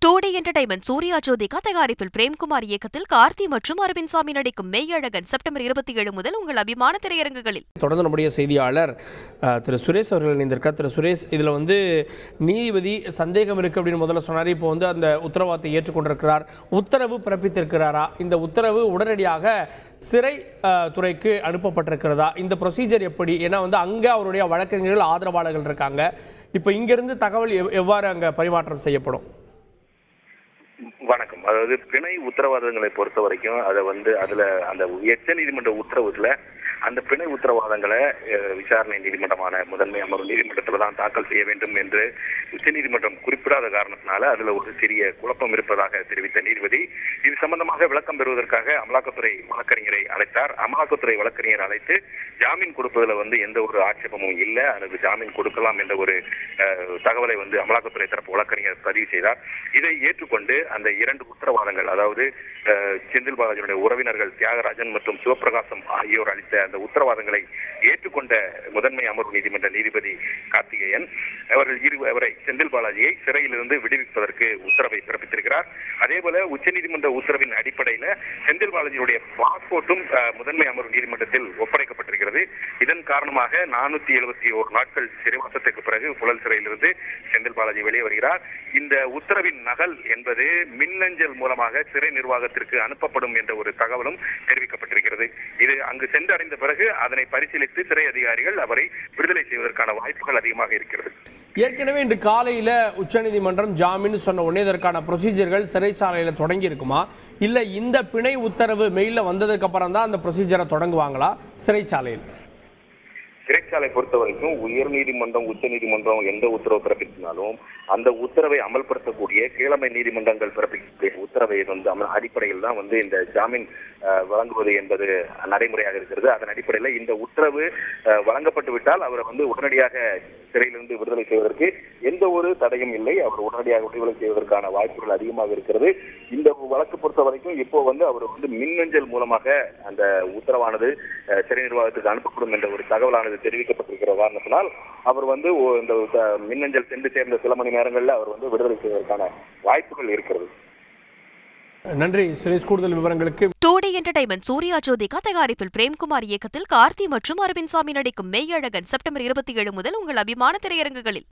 டூடி entertainment Surya Jyothika தயாரிப்பில் பிரேம்குமார் இயக்கத்தில் கார்த்தி மற்றும் அரவிந்த் சாமி நடிக்கும் மெய்யழகன் செப்டம்பர் 27 முதல் உங்கள் அபிமான திரையரங்குகளில். தொடர்ந்து நம்முடைய செய்தியாளர் திரு சுரேஷ் அவர்கள் இணைந்திருக்கார். திரு சுரேஷ், இதில் நீதிபதி சந்தேகம் இருக்குது அப்படின்னு முதல்ல சொன்னார். இப்போ அந்த உத்தரவாதத்தை ஏற்றுக்கொண்டிருக்கிறார். உத்தரவு பிறப்பித்திருக்கிறாரா? இந்த உத்தரவு உடனடியாக சிறை துறைக்கு அனுப்பப்பட்டிருக்கிறதா? இந்த ப்ரொசீஜர் எப்படி? ஏன்னா அங்கே அவருடைய வழக்கறிஞர்கள் ஆதரவாளர்கள் இருக்காங்க. இப்போ இங்கிருந்து தகவல் எவ்வாறு அங்கே பரிமாற்றம் செய்யப்படும்? வணக்கம். அதாவது பிணை உத்தரவாதங்களை பொறுத்த வரைக்கும் அதுல அந்த உச்ச நீதிமன்ற உத்தரவுல அந்த பிணை உத்தரவாதங்களை விசாரணை நீதிமன்றமான முதன்மை அமர்வு நீதிமன்றத்தில் தான் தாக்கல் செய்ய வேண்டும் என்று உச்சநீதிமன்றம் குறிப்பிடாத காரணத்தினால அதுல ஒரு சிறிய குழப்பம் இருப்பதாக தெரிவித்த நீதிபதி இது சம்பந்தமாக விளக்கம் பெறுவதற்காக அமலாக்கத்துறை வழக்கறிஞரை அழைத்தார். அமலாக்கத்துறை வழக்கறிஞர் அழைத்து ஜாமீன் கொடுப்பதில் எந்த ஒரு ஆட்சேபமும் இல்லை, அதுக்கு ஜாமீன் கொடுக்கலாம் என்ற ஒரு தகவலை அமலாக்கத்துறை தரப்பு வழக்கறிஞர் பதிவு செய்தார். இதை ஏற்றுக்கொண்டு அந்த இரண்டு உத்தரவாதங்கள், அதாவது செந்தில் பாலாஜியுடைய உறவினர்கள் தியாகராஜன் மற்றும் சிவபிரகாசம் ஆகியோர் அளித்த அந்த உத்தரவாதங்களை ஏற்றுக்கொண்ட முதன்மை அமர்வு நீதிமன்ற நீதிபதி கார்த்திகேயன் அவரை செந்தில் பாலாஜியை சிறையிலிருந்து விடுவிப்பதற்கு உத்தரவை பிறப்பித்திருக்கிறார். அதே போல உச்சநீதிமன்ற உத்தரவின் அடிப்படையில் செந்தில் பாலாஜியுடைய பாஸ்போர்ட்டும் முதன்மை அமர்வு நீதிமன்றத்தில் ஒப்படைக்கப்பட்டிருக்கிறது. இதன் காரணமாக 471 நாட்கள் சிறைவாசத்திற்கு பிறகு புழல் சிறையிலிருந்து செந்தில் பாலாஜி வெளியே வருகிறார். இந்த உத்தரவின் நகல் என்பது மின்னஞ்சல் மூலமாக சிறை நிர்வாகத்திற்கு அனுப்பப்படும் என்ற ஒரு தகவலும் தெரிவிக்கப்பட்டிருக்கிறது. இது அங்கு சென்றடைந்த பிறகு அதனை பரிசீலித்து சிறை அதிகாரிகள் அவரை விடுதலை செய்வதற்கான வாய்ப்புகள் அதிகமாக இருக்கிறது. ஏற்கனவே இன்று காலையில உச்சநீதிமன்றம் ஜாமீன் சொன்ன உடனே இதற்கான ப்ரொசீஜர்கள் சிறைச்சாலையில தொடங்கி இருக்குமா, இல்ல இந்த பிணை உத்தரவு மெயில வந்ததுக்கு அப்புறம் தான் அந்த ப்ரொசீஜரை தொடங்குவாங்களா சிறைச்சாலையில்? சிறைச்சாலை பொறுத்த வரைக்கும் உயர் நீதிமன்றம் உச்ச நீதிமன்றம் எந்த உத்தரவு பிறப்பித்தாலும் அந்த உத்தரவை அமல்படுத்தக்கூடிய கீழமை நீதிமன்றங்கள் பிறப்பிக்கக்கூடிய உத்தரவை அடிப்படையில் தான் இந்த ஜாமீன் வழங்குவது என்பது நடைமுறையாக இருக்கிறது. அதன் அடிப்படையில் இந்த உத்தரவு வழங்கப்பட்டு விட்டால் அவரை உடனடியாக சிறையிலிருந்து விடுதலை செய்வதற்கு எந்த ஒரு தடையும் இல்லை. அவர் உடனடியாக விடுதலை செய்வதற்கான வாய்ப்புகள் அதிகமாக இருக்கிறது. இந்த வழக்கு பொறுத்த வரைக்கும் இப்போ அவர் மின்னஞ்சல் மூலமாக அந்த உத்தரவானது சிறை நிர்வாகத்துக்கு அனுப்பப்படும் என்ற ஒரு தகவலானது தெரிவிக்கப்பட்டிருக்கிற காரணத்தினால் அவர் இந்த மின்னஞ்சல் சென்று சேர்ந்த சில மணி நேரங்களில் அவர் விடுதலை செய்வதற்கான வாய்ப்புகள் இருக்கிறது. நன்றி சுரேஷ். கூடுதல் விவரங்களுக்கு டூடி என்டர்டைன்மெண்ட் சூர்யா ஜோதிகா தயாரிப்பில் பிரேம்குமார் இயக்கத்தில் கார்த்தி மற்றும் அரவிந்த் சாமி நடிக்கும் மெய்யழகன் செப்டம்பர் 27 முதல் உங்கள் அபிமான திரையரங்குகளில்.